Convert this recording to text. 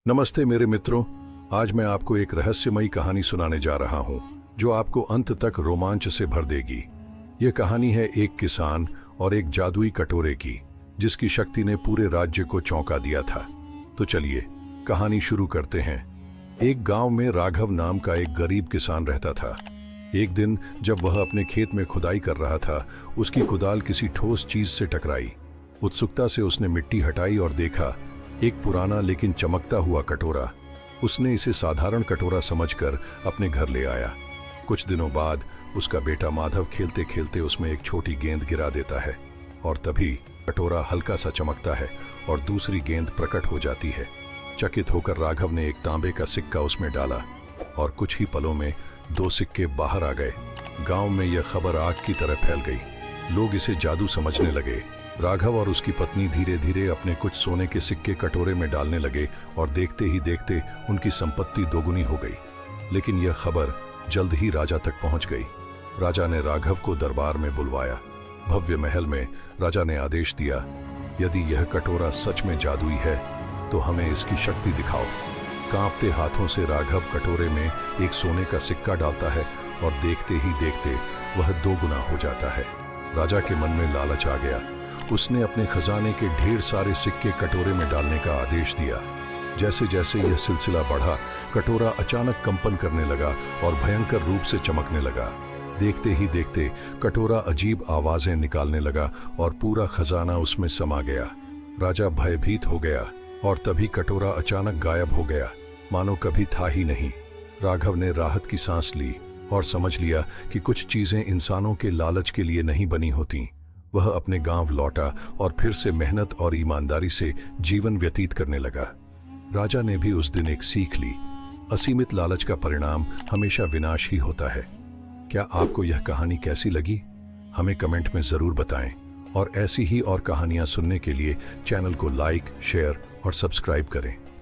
नमस्ते मेरे मित्रों, आज मैं आपको एक रहस्यमयी कहानी सुनाने जा रहा हूं जो आपको अंत तक रोमांच से भर देगी। यह कहानी है एक किसान और एक जादुई कटोरे की, जिसकी शक्ति ने पूरे राज्य को चौंका दिया था। तो चलिए कहानी शुरू करते हैं। एक गांव में राघव नाम का एक गरीब किसान रहता था। एक दिन जब वह अपने खेत में खुदाई कर रहा था, उसकी कुदाल किसी ठोस चीज से टकराई। उत्सुकता से उसने मिट्टी हटाई और देखा एक पुराना लेकिन चमकता हुआ कटोरा। उसने इसे साधारण कटोरा समझकर अपने घर ले आया। कुछ दिनों बाद उसका बेटा माधव खेलते खेलते उसमें एक छोटी गेंद गिरा देता है और तभी कटोरा हल्का सा चमकता है और दूसरी गेंद प्रकट हो जाती है। चकित होकर राघव ने एक तांबे का सिक्का उसमें डाला और कुछ ही पलों में 2 सिक्के बाहर आ गए। गांव में यह खबर आग की तरह फैल गई। लोग इसे जादू समझने लगे। राघव और उसकी पत्नी धीरे धीरे अपने कुछ सोने के सिक्के कटोरे में डालने लगे और देखते ही देखते उनकी संपत्ति दोगुनी हो गई। लेकिन यह खबर जल्द ही राजा तक पहुंच गई। राजा ने राघव को दरबार में बुलवाया। भव्य महल में राजा ने आदेश दिया, यदि यह कटोरा सच में जादुई है तो हमें इसकी शक्ति दिखाओ। कांपते हाथों से राघव कटोरे में एक सोने का सिक्का डालता है और देखते ही देखते वह 2 गुना हो जाता है। राजा के मन में लालच आ गया। उसने अपने खजाने के ढेर सारे सिक्के कटोरे में डालने का आदेश दिया। जैसे जैसे यह सिलसिला बढ़ा, कटोरा अचानक कंपन करने लगा और भयंकर रूप से चमकने लगा। देखते ही देखते कटोरा अजीब आवाजें निकालने लगा और पूरा खजाना उसमें समा गया। राजा भयभीत हो गया और तभी कटोरा अचानक गायब हो गया, मानो कभी था ही नहीं। राघव ने राहत की सांस ली और समझ लिया कि कुछ चीजें इंसानों के लालच के लिए नहीं बनी होती। वह अपने गांव लौटा और फिर से मेहनत और ईमानदारी से जीवन व्यतीत करने लगा। राजा ने भी उस दिन एक सीख ली, असीमित लालच का परिणाम हमेशा विनाश ही होता है। क्या आपको यह कहानी कैसी लगी? हमें कमेंट में जरूर बताएं और ऐसी ही और कहानियां सुनने के लिए चैनल को लाइक, शेयर और सब्सक्राइब करें।